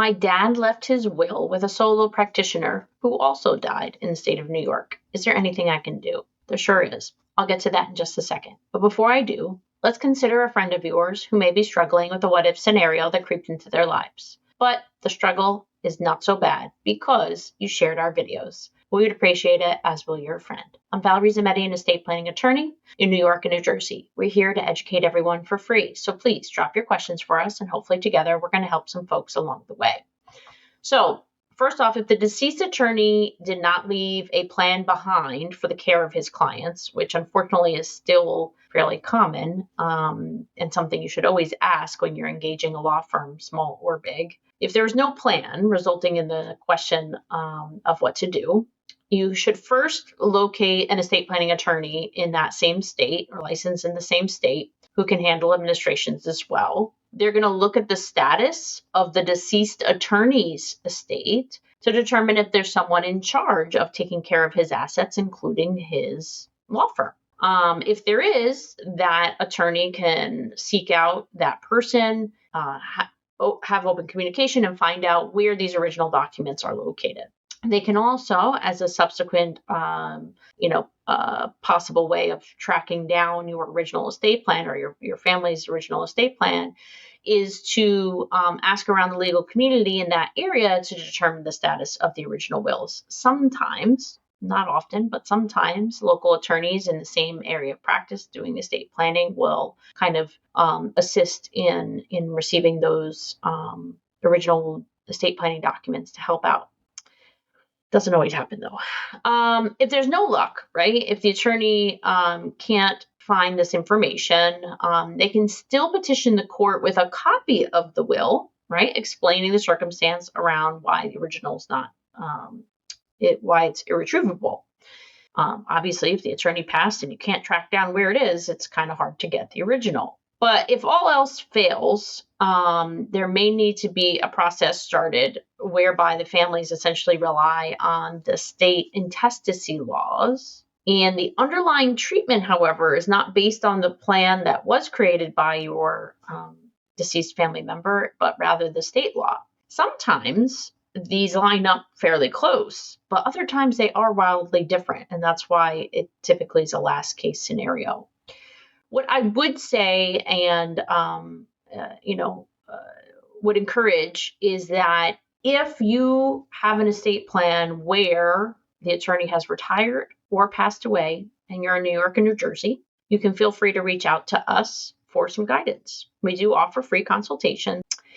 My dad left his will with a solo practitioner who also died in the state of New York. Is there anything I can do? There sure is. I'll get to that in just a second. But before I do, let's consider a friend of yours who may be struggling with a what-if scenario that creeped into their lives. But the struggle is not so bad because you shared our videos. We would appreciate it, as will your friend. I'm 𝗪𝗵𝘁, an estate planning attorney in New York and New Jersey. We're here to educate everyone for free. So please drop your questions for us, and hopefully together we're going to help some folks along the way. So first off, if the deceased attorney did not leave a plan behind for the care of his clients, which unfortunately is still fairly common and something you should always ask when you're engaging a law firm, small or big. If there is no plan resulting in the question of what to do, you should first locate an estate planning attorney in that same state or licensed in the same state who can handle administrations as well. They're going to look at the status of the deceased attorney's estate to determine if there's someone in charge of taking care of his assets, including his law firm. If there is, that attorney can seek out that person, have open communication, and find out where these original documents are located. They can also, as a subsequent, possible way of tracking down your original estate plan or your family's original estate plan, is to ask around the legal community in that area to determine the status of the original wills. Sometimes, not often, but sometimes local attorneys in the same area of practice doing estate planning will kind of assist in receiving those original estate planning documents to help out. Doesn't always happen though. If there's no luck, right? If the attorney can't find this information, they can still petition the court with a copy of the will, right? Explaining the circumstance around why the original is not, why it's irretrievable. Obviously, if the attorney passed and you can't track down where it is, it's kind of hard to get the original. But if all else fails, there may need to be a process started whereby the families essentially rely on the state intestacy laws. And the underlying treatment, however, is not based on the plan that was created by your deceased family member, but rather the state law. Sometimes these line up fairly close, but other times they are wildly different. And that's why it typically is a last case scenario. What I would say and, would encourage is that if you have an estate plan where the attorney has retired or passed away and you're in New York and New Jersey, you can feel free to reach out to us for some guidance. We do offer free consultation